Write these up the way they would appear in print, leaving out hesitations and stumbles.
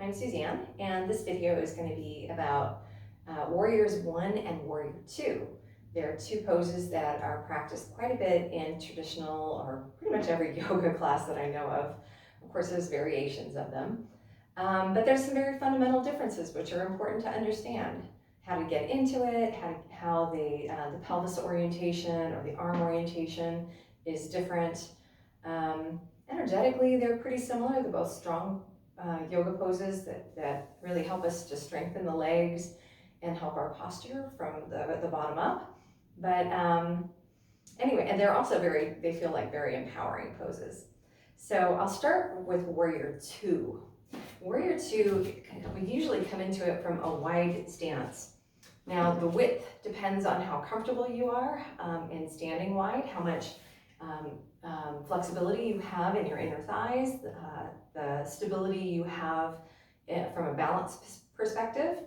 I'm Suzanne, and this video is going to be about Warriors 1 and Warrior 2. They're two poses that are practiced quite a bit in traditional or pretty much every yoga class that I know of. Of course, there's variations of them, but there's some very fundamental differences which are important to understand. How to get into it, how the pelvis orientation or the arm orientation is different. Energetically, they're pretty similar. They're both strong yoga poses that really help us to strengthen the legs and help our posture from the bottom up. But anyway, and they're also they feel like very empowering poses. So I'll start with Warrior 2. Warrior 2, we usually come into it from a wide stance. Now the width depends on how comfortable you are in standing wide, how much flexibility you have in your inner thighs, the stability you have from a balance perspective.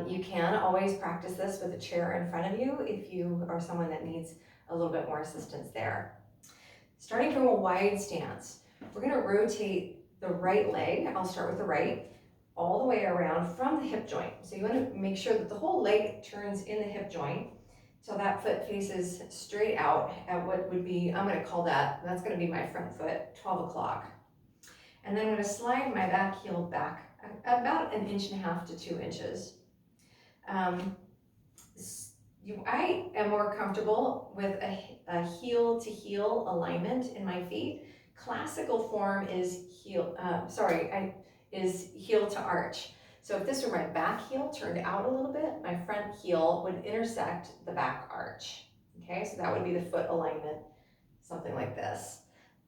You can always practice this with a chair in front of you if you are someone that needs a little bit more assistance there. Starting from a wide stance, we're going to rotate the right leg. I'll start with the right, all the way around from the hip joint. So you want to make sure that the whole leg turns in the hip joint. So that foot faces straight out at what would be, I'm going to call that's going to be my front foot, 12 o'clock. And then I'm going to slide my back heel back about 1.5 to 2 inches. I am more comfortable with a heel to heel alignment in my feet. Classical form is heel to arch. So if this were my back heel turned out a little bit, my front heel would intersect the back arch. Okay, so that would be the foot alignment, something like this.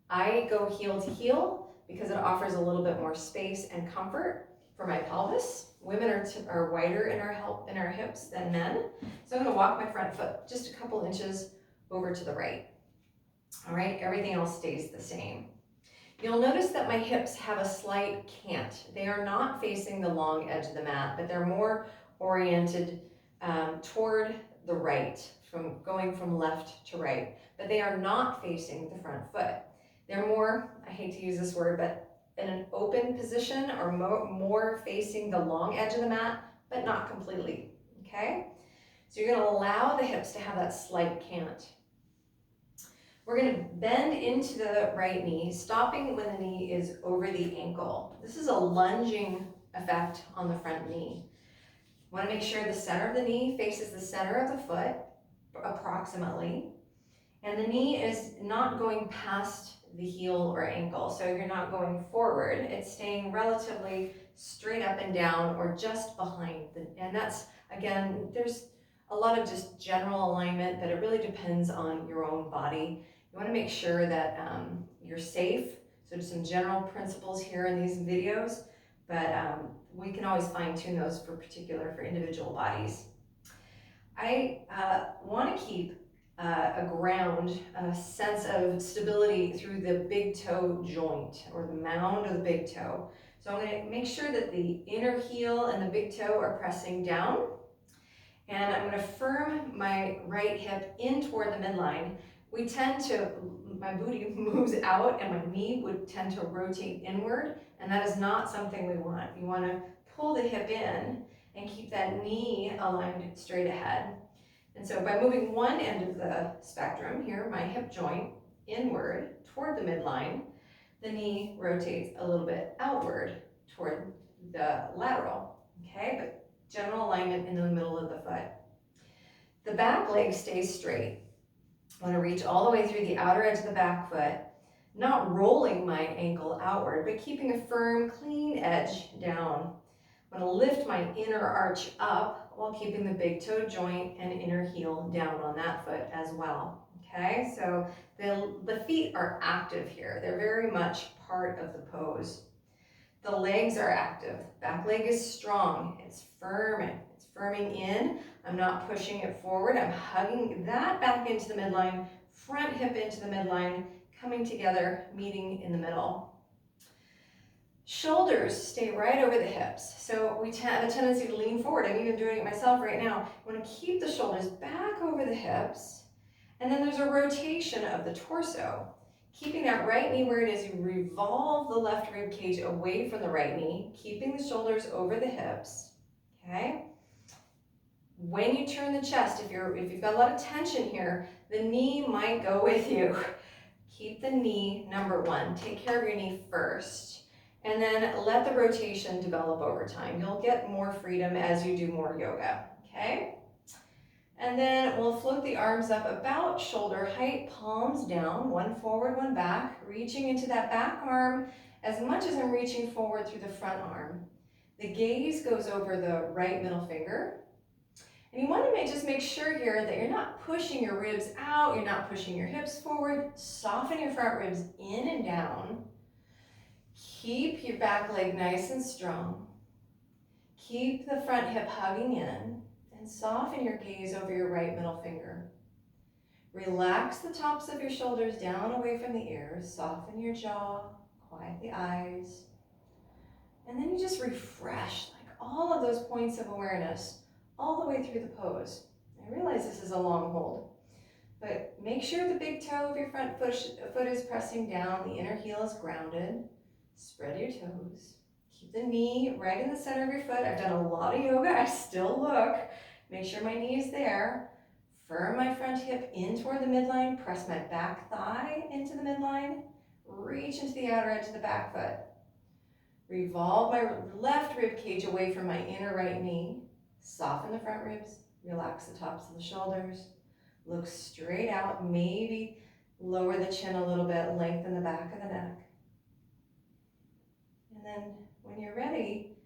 I go heel to heel because it offers a little bit more space and comfort for my pelvis. Women are wider in our hips than men. So I'm going to walk my front foot just a couple inches over to the right. All right, everything else stays the same. You'll notice that my hips have a slight cant. They are not facing the long edge of the mat, but they're more oriented toward the right, going from left to right. But they are not facing the front foot. They're more, I hate to use this word, but in an open position or more facing the long edge of the mat, but not completely, okay? So you're gonna allow the hips to have that slight cant. We're going to bend into the right knee, stopping when the knee is over the ankle. This is a lunging effect on the front knee. Want to make sure the center of the knee faces the center of the foot, approximately, and the knee is not going past the heel or ankle, so you're not going forward. It's staying relatively straight up and down or just behind. And that's, again, there's a lot of just general alignment, but it really depends on your own body. You want to make sure that you're safe. So just some general principles here in these videos, but we can always fine tune those for individual bodies. I want to keep a sense of stability through the big toe joint or the mound of the big toe. So I'm going to make sure that the inner heel and the big toe are pressing down. And I'm going to firm my right hip in toward the midline. My booty moves out and my knee would tend to rotate inward, and that is not something we want. You want to pull the hip in and keep that knee aligned straight ahead. And so by moving one end of the spectrum here, my hip joint inward toward the midline, the knee rotates a little bit outward toward the lateral, okay? But general alignment in the middle of the foot. The back leg stays straight. I want to reach all the way through the outer edge of the back foot, not rolling my ankle outward, but keeping a firm, clean edge down. I want to lift my inner arch up while keeping the big toe joint and inner heel down on that foot as well. Okay, so the feet are active here. They're very much part of the pose. The legs are active. Back leg is strong. It's firming. It's firming in. I'm not pushing it forward. I'm hugging that back into the midline, front hip into the midline, coming together, meeting in the middle. Shoulders stay right over the hips. So we have a tendency to lean forward. I'm even doing it myself right now. I want to keep the shoulders back over the hips. And then there's a rotation of the torso, Keeping that right knee where it is, you revolve the left rib cage away from the right knee, keeping the shoulders over the hips, okay? When you turn the chest, if you've got a lot of tension here, the knee might go with you. Keep the knee number one. Take care of your knee first. And then let the rotation develop over time. You'll get more freedom as you do more yoga, okay? And then we'll float the arms up about shoulder height, palms down, one forward, one back, reaching into that back arm as much as I'm reaching forward through the front arm. The gaze goes over the right middle finger. And you want to just make sure here that you're not pushing your ribs out, you're not pushing your hips forward. Soften your front ribs in and down. Keep your back leg nice and strong. Keep the front hip hugging in and soften your gaze over your right middle finger. Relax the tops of your shoulders down away from the ears. Soften your jaw, quiet the eyes. And then you just refresh like all of those points of awareness all the way through the pose. I realize this is a long hold, but make sure the big toe of your front foot is pressing down, the inner heel is grounded. Spread your toes. Keep the knee right in the center of your foot. I've done a lot of yoga, I still look. Make sure my knee is there. Firm my front hip in toward the midline, press my back thigh into the midline, reach into the outer edge of the back foot. Revolve my left rib cage away from my inner right knee. Soften the front ribs, relax the tops of the shoulders. Look straight out, maybe lower the chin a little bit, lengthen the back of the neck. And then when you're ready,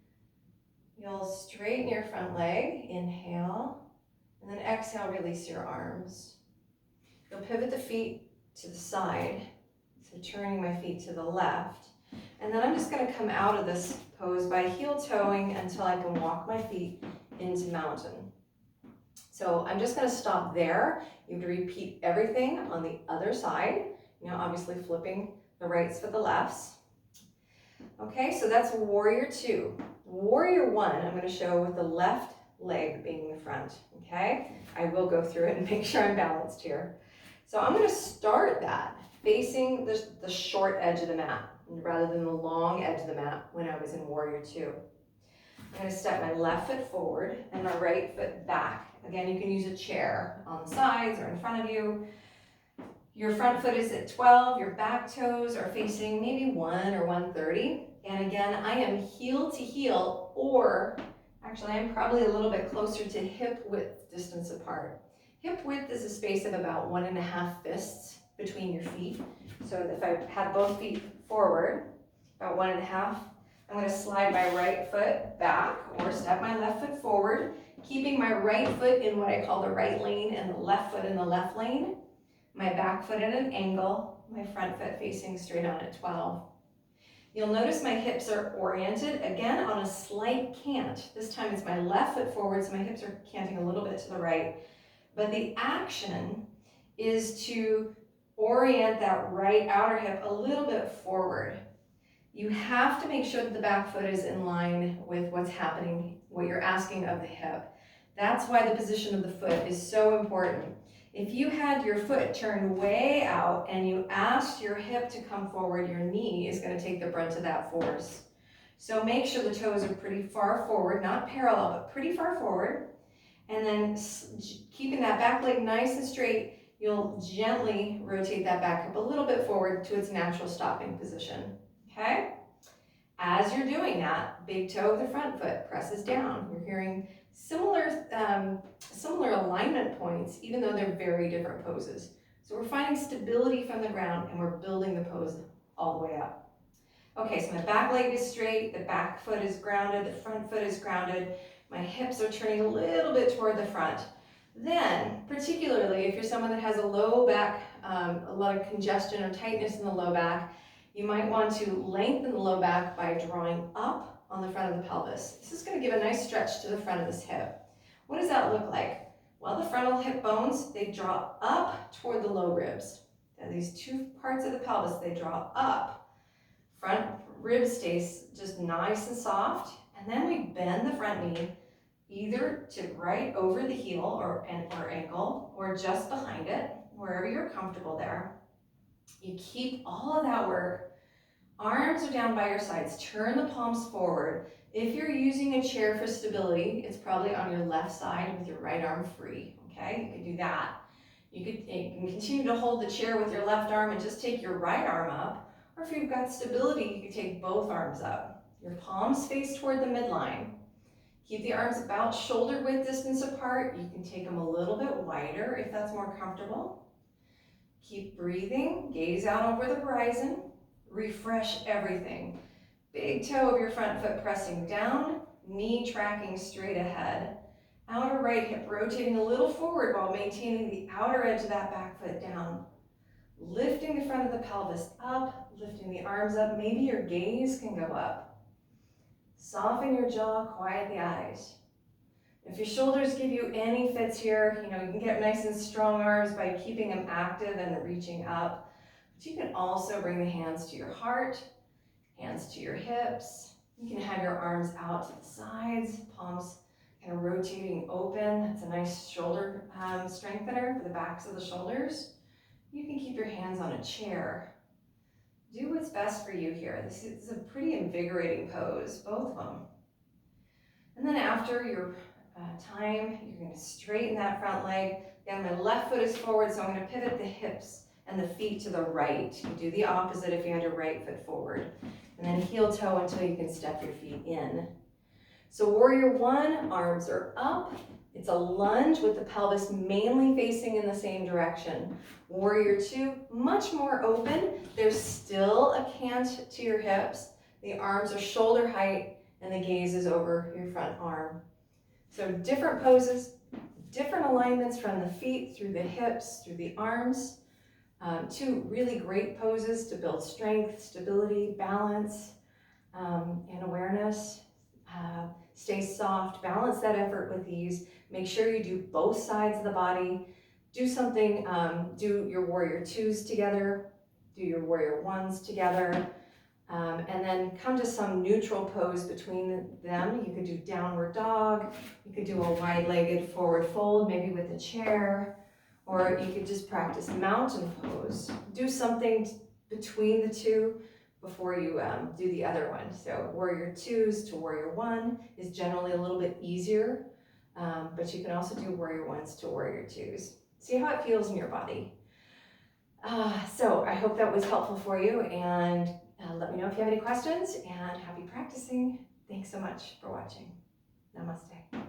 you'll straighten your front leg, inhale, and then exhale, release your arms. You'll pivot the feet to the side, so turning my feet to the left. And then I'm just going to come out of this pose by heel toeing until I can walk my feet into mountain. So I'm just going to stop there. You have to repeat everything on the other side, obviously flipping the rights for the lefts. Okay, so that's warrior two. Warrior one, I'm going to show with the left leg being the front, okay? I will go through it and make sure I'm balanced here. So I'm going to start that facing the short edge of the mat rather than the long edge of the mat when I was in warrior two. I'm going to step my left foot forward and my right foot back. Again, you can use a chair on the sides or in front of you. Your front foot is at 12, your back toes are facing maybe 1 or 130. And again, I am heel to heel, or actually I'm probably a little bit closer to hip width distance apart. Hip width is a space of about 1.5 fists between your feet. So if I have both feet forward, about 1.5, I'm going to slide my right foot back or step my left foot forward, keeping my right foot in what I call the right lane and the left foot in the left lane. My back foot at an angle, my front foot facing straight on at 12. You'll notice my hips are oriented, again, on a slight cant. This time it's my left foot forward, so my hips are canting a little bit to the right. But the action is to orient that right outer hip a little bit forward. You have to make sure that the back foot is in line with what's happening, what you're asking of the hip. That's why the position of the foot is so important. If you had your foot turned way out and you asked your hip to come forward, your knee is going to take the brunt of that force. So make sure the toes are pretty far forward, not parallel, but pretty far forward. And then keeping that back leg nice and straight, you'll gently rotate that back hip a little bit forward to its natural stopping position. Okay? As you're doing that, big toe of the front foot presses down. You're hearing similar alignment points, even though they're very different poses. So we're finding stability from the ground and we're building the pose all the way up. Okay, so my back leg is straight, the back foot is grounded, the front foot is grounded, my hips are turning a little bit toward the front. Then, particularly if you're someone that has a low back, a lot of congestion or tightness in the low back, you might want to lengthen the low back by drawing up on the front of the pelvis. This is going to give a nice stretch to the front of this hip. What does that look like? Well, the frontal hip bones, they draw up toward the low ribs. And these two parts of the pelvis, they draw up. Front rib stays just nice and soft. And then we bend the front knee either to right over the heel or ankle or just behind it, wherever you're comfortable there. You keep all of that work. Arms are down by your sides. Turn the palms forward. If you're using a chair for stability, it's probably on your left side with your right arm free, okay? You could do that. You can continue to hold the chair with your left arm and just take your right arm up. Or if you've got stability, you can take both arms up. Your palms face toward the midline. Keep the arms about shoulder width distance apart. You can take them a little bit wider if that's more comfortable. Keep breathing, gaze out over the horizon. Refresh everything. Big toe of your front foot pressing down, knee tracking straight ahead. Outer right hip rotating a little forward while maintaining the outer edge of that back foot down. Lifting the front of the pelvis up, lifting the arms up. Maybe your gaze can go up. Soften your jaw, quiet the eyes. If your shoulders give you any fits here, you can get nice and strong arms by keeping them active and reaching up. But you can also bring the hands to your heart, hands to your hips. You can have your arms out to the sides, palms kind of rotating open. That's a nice shoulder strengthener for the backs of the shoulders. You can keep your hands on a chair. Do what's best for you here. This is a pretty invigorating pose, both of them. And then after your time, you're going to straighten that front leg. Again, my left foot is forward, so I'm going to pivot the hips and the feet to the right. You do the opposite if you had your right foot forward. And then heel toe until you can step your feet in. So warrior one, arms are up. It's a lunge with the pelvis mainly facing in the same direction. Warrior two, much more open. There's still a cant to your hips. The arms are shoulder height and the gaze is over your front arm. So different poses, different alignments from the feet through the hips, through the arms. Two really great poses to build strength, stability, balance, and awareness. Stay soft, balance that effort with ease. Make sure you do both sides of the body. Do something, do your warrior twos together, do your warrior ones together, and then come to some neutral pose between them. You could do downward dog, you could do a wide-legged forward fold, maybe with a chair, or you could just practice mountain pose. Do something between the two before you do the other one. So warrior twos to warrior one is generally a little bit easier, but you can also do warrior ones to warrior twos. See how it feels in your body. So I hope that was helpful for you, and let me know if you have any questions, and happy practicing. Thanks so much for watching. Namaste.